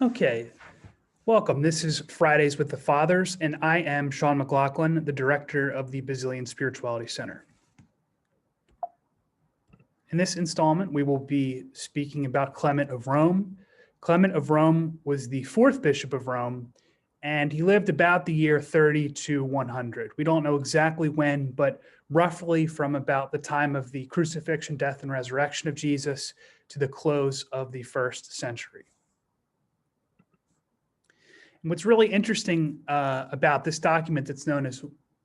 Okay, welcome. This is Fridays with the Fathers, and I am Sean McLaughlin, the director of the Basilian Spirituality Center. In this installment, we will be speaking about Clement of Rome. Clement of Rome was the fourth bishop of Rome, and he lived about the year 30 to 100. We don't know exactly when, but roughly from about the time of the crucifixion, death, and resurrection of Jesus to the close of the first century. And what's really interesting about this document that's known as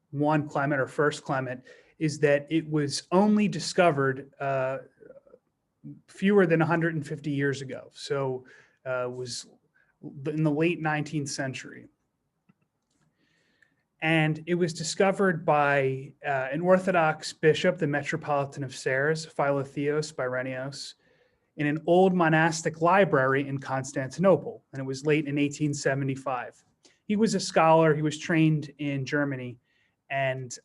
1 Clement or First Clement is that it was only discovered fewer than 150 years ago. So it was in the late 19th century. And it was discovered by an Orthodox bishop, the Metropolitan of Serres, Philotheos Byrenios, in an old monastic library in Constantinople, and it was late in 1875. He was a scholar, he was trained in Germany, and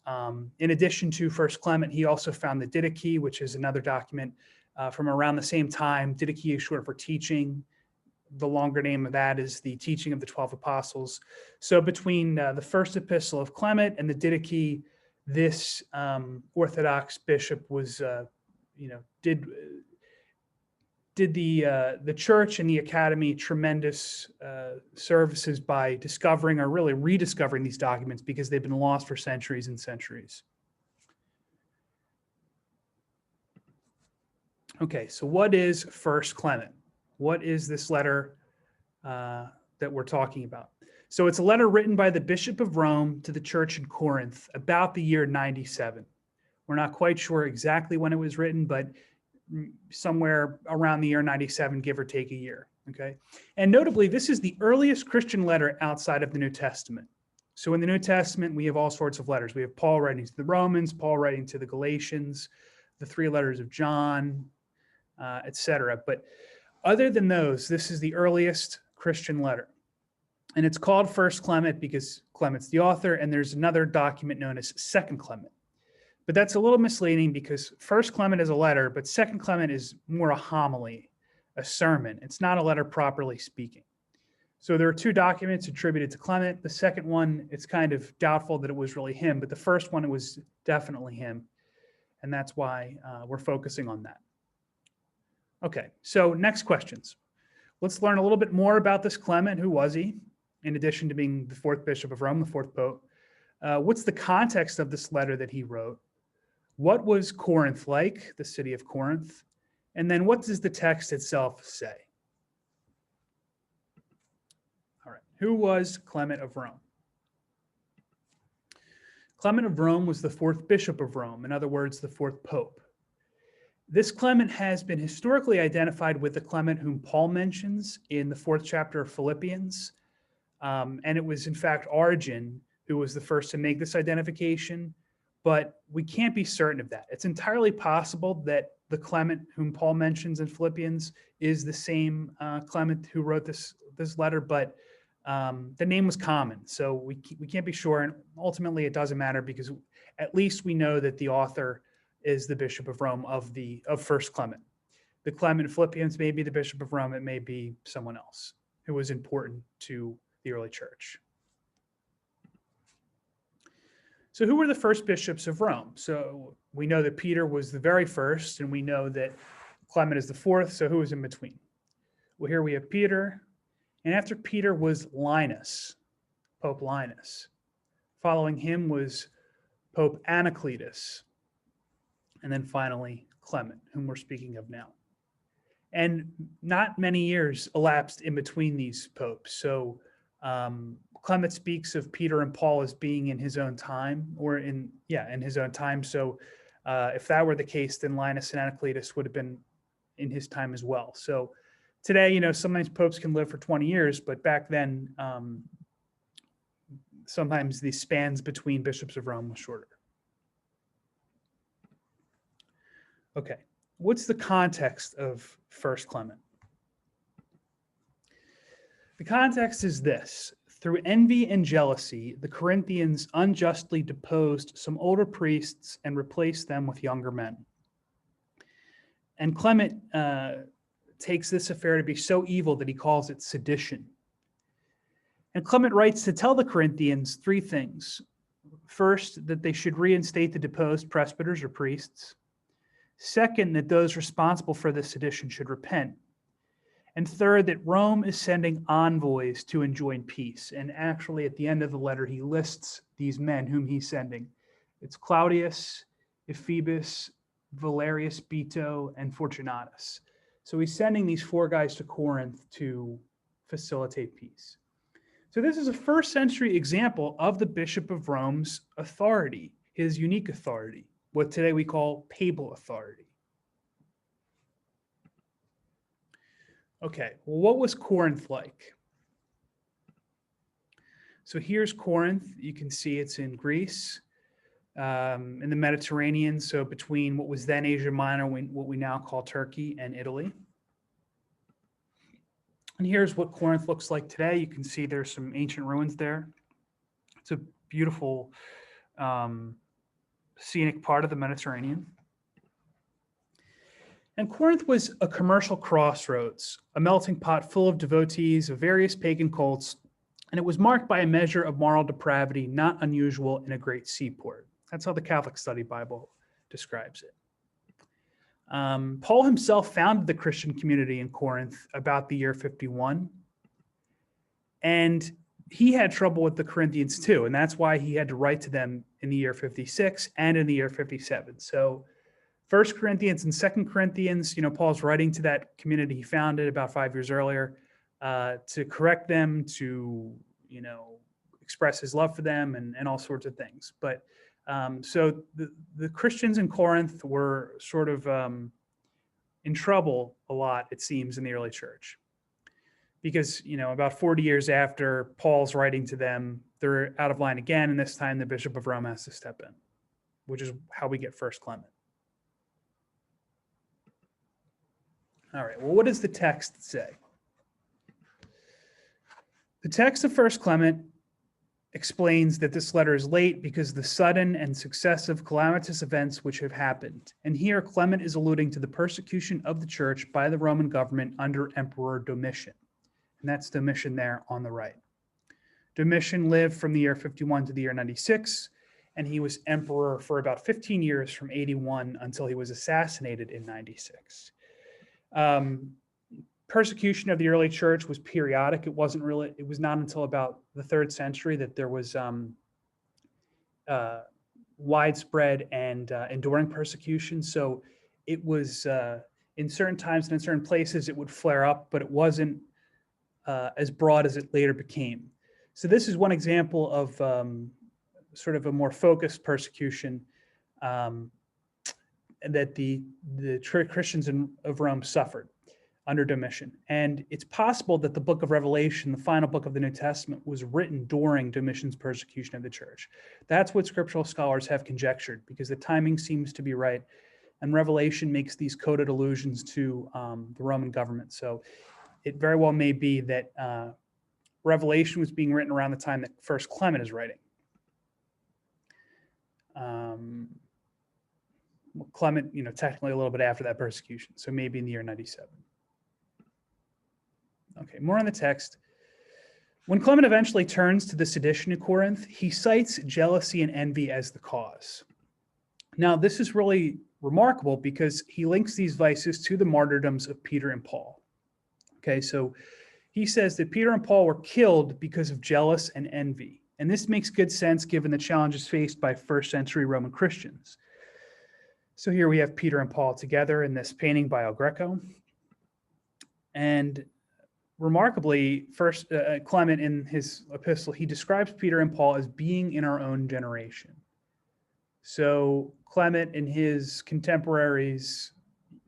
in addition to First Clement, he also found the Didache, which is another document from around the same time. Didache is short for teaching. The longer name of that is the Teaching of the 12 Apostles. So between the first epistle of Clement and the Didache, this Orthodox bishop was, did the church and the academy tremendous services by discovering or really rediscovering these documents because they've been lost for centuries and centuries. Okay, so what is First Clement? What is this letter that we're talking about? So it's a letter written by the Bishop of Rome to the church in Corinth about the year 97. We're not quite sure exactly when it was written, but somewhere around the year 97, give or take a year, okay? And notably, this is the earliest Christian letter outside of the New Testament. So in the New Testament, we have all sorts of letters. We have Paul writing to the Romans, Paul writing to the Galatians, the 3 letters of John, etc. But other than those, this is the earliest Christian letter. And it's called First Clement because Clement's the author, and there's another document known as Second Clement. But that's a little misleading because First Clement is a letter, but Second Clement is more a homily, a sermon. It's not a letter properly speaking. So there are 2 documents attributed to Clement. The second one, it's kind of doubtful that it was really him, but the first one, it was definitely him. And that's why we're focusing on that. Okay, so next questions. Let's learn a little bit more about this Clement. Who was he? In addition to being the 4th Bishop of Rome, the 4th Pope. What's the context of this letter that he wrote? What was Corinth like, the city of Corinth? And then what does the text itself say? All right, who was Clement of Rome? Clement of Rome was the 4th Bishop of Rome, in other words, the 4th Pope. This Clement has been historically identified with the Clement whom Paul mentions in the 4th chapter of Philippians. And it was, in fact, Origen who was the first to make this identification. But we can't be certain of that. It's entirely possible that the Clement whom Paul mentions in Philippians is the same Clement who wrote this letter, but the name was common. So we can't be sure, and ultimately it doesn't matter because at least we know that the author is the Bishop of Rome of First Clement. The Clement in Philippians may be the Bishop of Rome, it may be someone else who was important to the early church. So who were the first bishops of Rome? So we know that Peter was the very first, and we know that Clement is the 4th, so who was in between? Well, here we have Peter, and after Peter was Linus, Pope Linus. Following him was Pope Anacletus, and then finally Clement, whom we're speaking of now. And not many years elapsed in between these popes, so Clement speaks of Peter and Paul as being in his own time, or in his own time. So if that were the case, then Linus and Anacletus would have been in his time as well. So today, sometimes popes can live for 20 years, but back then, sometimes the spans between bishops of Rome was shorter. Okay, what's the context of First Clement? The context is this. Through envy and jealousy, the Corinthians unjustly deposed some older priests and replaced them with younger men. And Clement takes this affair to be so evil that he calls it sedition. And Clement writes to tell the Corinthians three things. First, that they should reinstate the deposed presbyters or priests. Second, that those responsible for this sedition should repent. And third, that Rome is sending envoys to enjoin peace. And actually, at the end of the letter, he lists these men whom he's sending. It's Claudius, Ephebus, Valerius Bito, and Fortunatus. So he's sending these four guys to Corinth to facilitate peace. So this is a first century example of the Bishop of Rome's authority, his unique authority, what today we call papal authority. Okay, well, what was Corinth like? So here's Corinth. You can see it's in Greece, in the Mediterranean, so between what was then Asia Minor, what we now call Turkey, and Italy. And here's what Corinth looks like today. You can see there's some ancient ruins there. It's a beautiful scenic part of the Mediterranean. And Corinth was a commercial crossroads, a melting pot full of devotees of various pagan cults, and it was marked by a measure of moral depravity not unusual in a great seaport. That's how the Catholic Study Bible describes it. Paul himself founded the Christian community in Corinth about the year 51, and he had trouble with the Corinthians too, and that's why he had to write to them in the year 56 and in the year 57. So First Corinthians and Second Corinthians, Paul's writing to that community he founded about 5 years earlier to correct them, to, express his love for them and all sorts of things. But so the Christians in Corinth were sort of in trouble a lot, it seems, in the early church. Because, about 40 years after Paul's writing to them, they're out of line again, and this time the Bishop of Rome has to step in, which is how we get First Clement. All right, well, what does the text say? The text of First Clement explains that this letter is late because of the sudden and successive calamitous events which have happened. And here Clement is alluding to the persecution of the church by the Roman government under Emperor Domitian. And that's Domitian there on the right. Domitian lived from the year 51 to the year 96, and he was emperor for about 15 years from 81 until he was assassinated in 96. Persecution of the early church was periodic. It was not until about the 3rd century that there was widespread and enduring persecution. So it was in certain times and in certain places it would flare up, but it wasn't as broad as it later became. So this is one example of sort of a more focused persecution that the Christians of Rome suffered under Domitian. And it's possible that the book of Revelation, the final book of the New Testament, was written during Domitian's persecution of the church. That's what scriptural scholars have conjectured, because the timing seems to be right. And Revelation makes these coded allusions to the Roman government. So it very well may be that Revelation was being written around the time that First Clement is writing. Clement, technically a little bit after that persecution, so maybe in the year 97. Okay, more on the text. When Clement eventually turns to the sedition in Corinth, he cites jealousy and envy as the cause. Now, this is really remarkable because he links these vices to the martyrdoms of Peter and Paul. Okay, so he says that Peter and Paul were killed because of jealousy and envy. And this makes good sense given the challenges faced by first century Roman Christians. So here we have Peter and Paul together in this painting by El Greco. And remarkably, Clement in his epistle, he describes Peter and Paul as being in our own generation. So Clement and his contemporaries,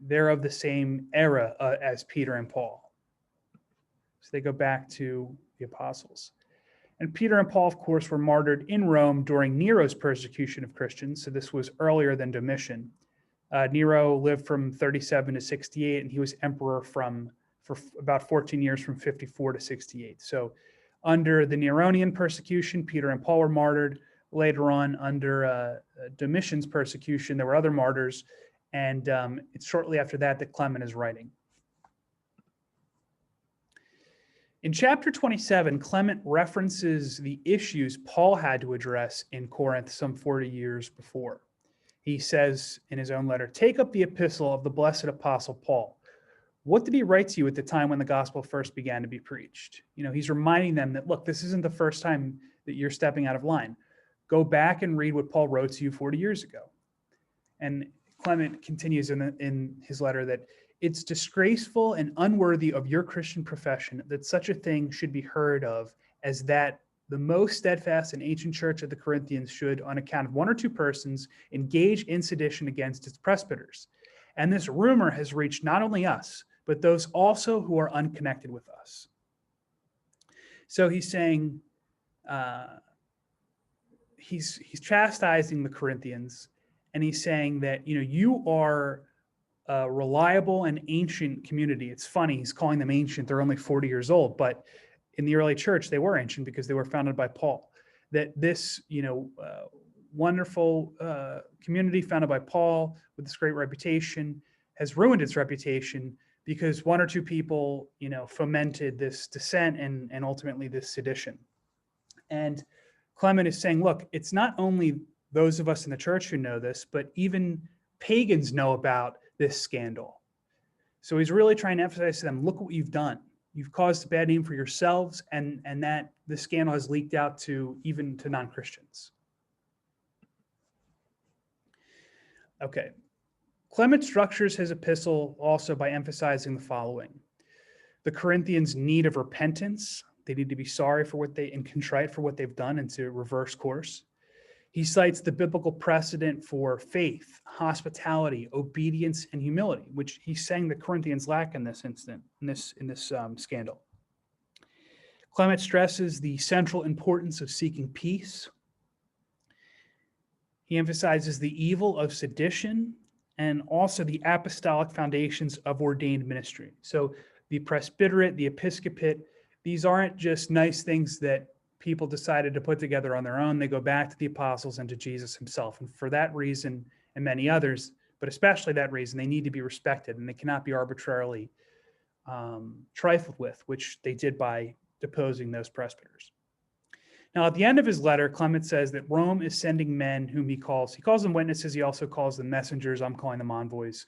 they're of the same era as Peter and Paul. So they go back to the apostles. And Peter and Paul, of course, were martyred in Rome during Nero's persecution of Christians. So this was earlier than Domitian. Nero lived from 37 to 68, and he was emperor for about 14 years, from 54 to 68. So under the Neronian persecution, Peter and Paul were martyred. Later on, under Domitian's persecution, there were other martyrs. And it's shortly after that that Clement is writing. In chapter 27, Clement references the issues Paul had to address in Corinth some 40 years before. He says in his own letter, "Take up the epistle of the blessed apostle Paul. What did he write to you at the time when the gospel first began to be preached?" He's reminding them that, look, this isn't the first time that you're stepping out of line. Go back and read what Paul wrote to you 40 years ago. And Clement continues in his letter that it's disgraceful and unworthy of your Christian profession that such a thing should be heard of as that the most steadfast and ancient church of the Corinthians should, on account of one or two persons, engage in sedition against its presbyters. And this rumor has reached not only us, but those also who are unconnected with us. So he's saying, he's chastising the Corinthians, and he's saying that, you are a reliable and ancient community. It's funny, he's calling them ancient. They're only 40 years old, but in the early church, they were ancient because they were founded by Paul. That this, wonderful community founded by Paul with this great reputation has ruined its reputation because one or two people, fomented this dissent and ultimately this sedition. And Clement is saying, look, it's not only those of us in the church who know this, but even pagans know about this scandal. So he's really trying to emphasize to them, look what you've done. You've caused a bad name for yourselves, and that the scandal has leaked out to even to non-Christians. Okay. Clement structures his epistle also by emphasizing the following: the Corinthians' need of repentance. They need to be sorry for and contrite for what they've done and to reverse course. He cites the biblical precedent for faith, hospitality, obedience, and humility, which he's saying the Corinthians lack in this instant, in this scandal. Clement stresses the central importance of seeking peace. He emphasizes the evil of sedition and also the apostolic foundations of ordained ministry. So the presbyterate, the episcopate, these aren't just nice things that people decided to put together on their own. They go back to the apostles and to Jesus himself. And for that reason, and many others, but especially that reason, they need to be respected and they cannot be arbitrarily trifled with, which they did by deposing those presbyters. Now, at the end of his letter, Clement says that Rome is sending men whom he calls them witnesses. He also calls them messengers. I'm calling them envoys.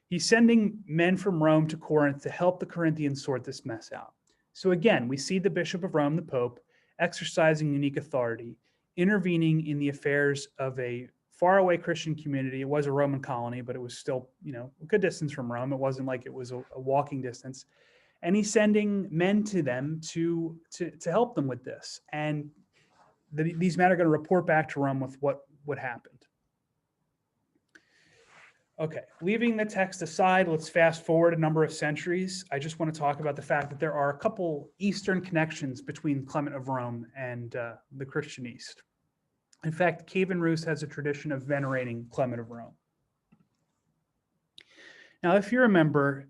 He's sending men from Rome to Corinth to help the Corinthians sort this mess out. So again, we see the Bishop of Rome, the Pope, exercising unique authority, intervening in the affairs of a faraway Christian community. It was a Roman colony, but it was still, a good distance from Rome. It wasn't like it was a walking distance. And he's sending men to them to help them with this. And these men are going to report back to Rome with what happened. Okay, leaving the text aside, let's fast forward a number of centuries. I just want to talk about the fact that there are a couple Eastern connections between Clement of Rome and the Christian East. In fact, Cavan Rus has a tradition of venerating Clement of Rome. Now, if you remember,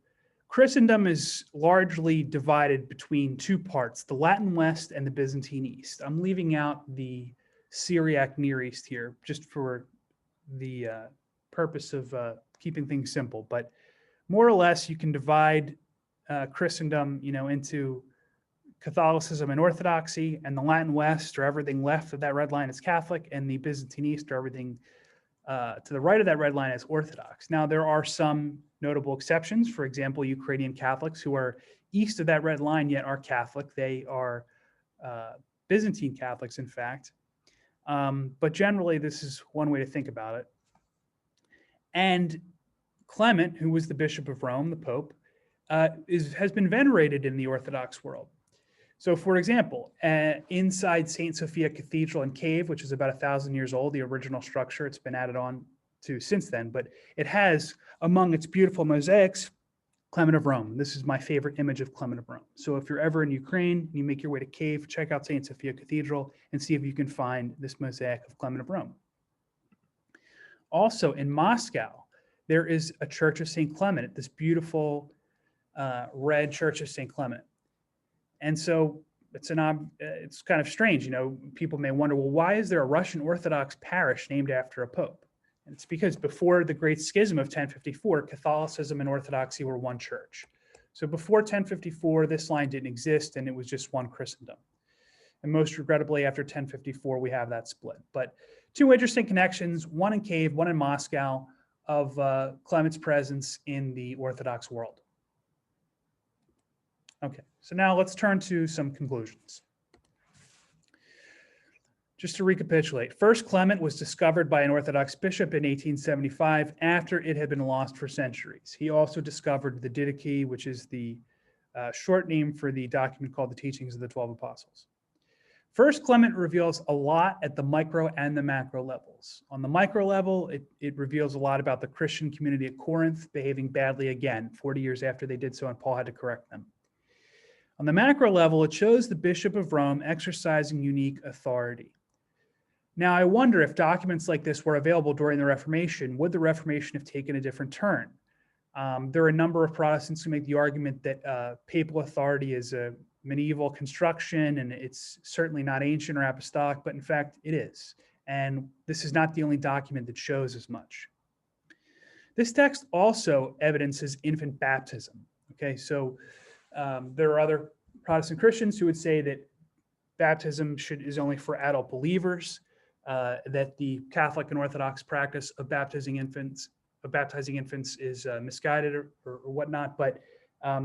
Christendom is largely divided between two parts, the Latin West and the Byzantine East. I'm leaving out the Syriac Near East here, just for the purpose of keeping things simple. But more or less, you can divide Christendom, into Catholicism and Orthodoxy, and the Latin West, or everything left of that red line, is Catholic, and the Byzantine East, or everything to the right of that red line, is Orthodox. Now, there are some notable exceptions. For example, Ukrainian Catholics who are east of that red line yet are Catholic. They are Byzantine Catholics, in fact. But generally, this is one way to think about it. And Clement, who was the Bishop of Rome, the Pope, has been venerated in the Orthodox world. So, for example, inside St. Sophia Cathedral and Cave, which is about 1,000 years old, the original structure, it's been added on to since then, but it has, among its beautiful mosaics, Clement of Rome. This is my favorite image of Clement of Rome. So if you're ever in Ukraine, you make your way to Cave, check out St. Sophia Cathedral and see if you can find this mosaic of Clement of Rome. Also in Moscow, there is a Church of St. Clement, this beautiful red Church of St. Clement. And so it's kind of strange, people may wonder, well, why is there a Russian Orthodox parish named after a pope? And it's because before the Great Schism of 1054, Catholicism and Orthodoxy were one church. So before 1054, this line didn't exist, and it was just one Christendom. And most regrettably, after 1054, we have that split. But two interesting connections, one in Kiev, one in Moscow, of Clement's presence in the Orthodox world. Okay, so now let's turn to some conclusions. Just to recapitulate, First Clement was discovered by an Orthodox bishop in 1875 after it had been lost for centuries. He also discovered the Didache, which is the short name for the document called the Teachings of the 12 Apostles. First Clement reveals a lot at the micro and the macro levels. On the micro level, it reveals a lot about the Christian community at Corinth behaving badly again, 40 years after they did so, and Paul had to correct them. On the macro level, it shows the Bishop of Rome exercising unique authority. Now, I wonder if documents like this were available during the Reformation, would the Reformation have taken a different turn? There are a number of Protestants who make the argument that papal authority is a medieval construction, and it's certainly not ancient or apostolic, but in fact it is. And this is not the only document that shows as much. This text also evidences infant baptism. Okay, so there are other Protestant Christians who would say that baptism is only for adult believers, that the Catholic and Orthodox practice of baptizing infants is misguided or whatnot, but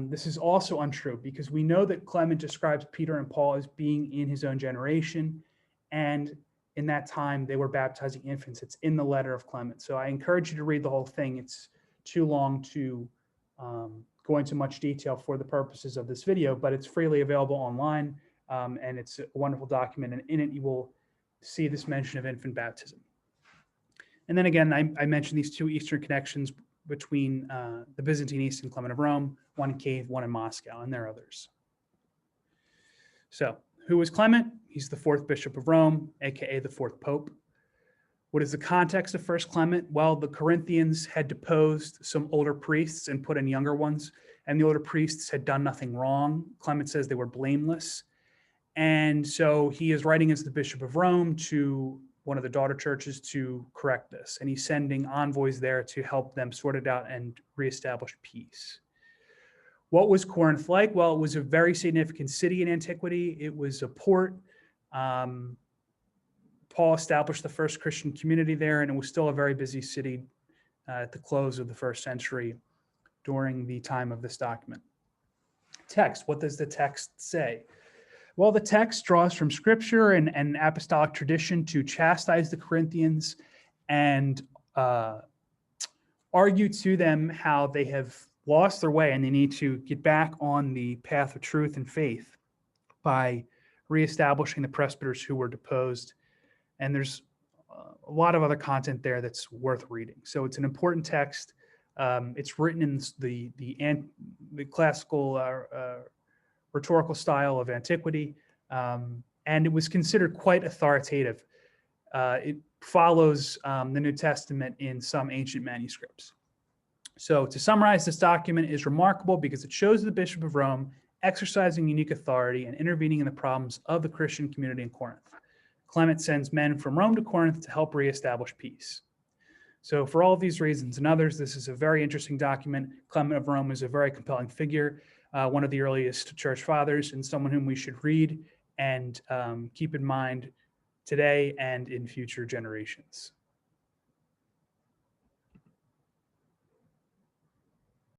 this is also untrue because we know that Clement describes Peter and Paul as being in his own generation, and in that time they were baptizing infants. It's in the letter of Clement. So I encourage you to read the whole thing. It's too long to go into much detail for the purposes of this video, but it's freely available online, and it's a wonderful document, and in it you will see this mention of infant baptism. And then again, I mentioned these two Eastern connections between the Byzantine East and Clement of Rome, one in Kiev, one in Moscow, and there are others. So who was Clement? He's the fourth Bishop of Rome, aka the fourth Pope. What is the context of First Clement? Well, the Corinthians had deposed some older priests and put in younger ones, and the older priests had done nothing wrong. Clement says they were blameless. And so he is writing as the Bishop of Rome to one of the daughter churches to correct this. And he's sending envoys there to help them sort it out and reestablish peace. What was Corinth like? Well, it was a very significant city in antiquity. It was a port. Paul established the first Christian community there, and it was still a very busy city at the close of the first century during the time of this document. Text, what does the text say? Well, the text draws from scripture and apostolic tradition to chastise the Corinthians and argue to them how they have lost their way and they need to get back on the path of truth and faith by reestablishing the presbyters who were deposed. And there's a lot of other content there that's worth reading. So it's an important text. It's written in the classical rhetorical style of antiquity, and it was considered quite authoritative. It follows the New Testament in some ancient manuscripts. So to summarize, this document is remarkable because it shows the Bishop of Rome exercising unique authority and intervening in the problems of the Christian community in Corinth. Clement sends men from Rome to Corinth to help reestablish peace. So for all of these reasons and others, this is a very interesting document. Clement of Rome is a very compelling figure, one of the earliest church fathers, and someone whom we should read and keep in mind today and in future generations.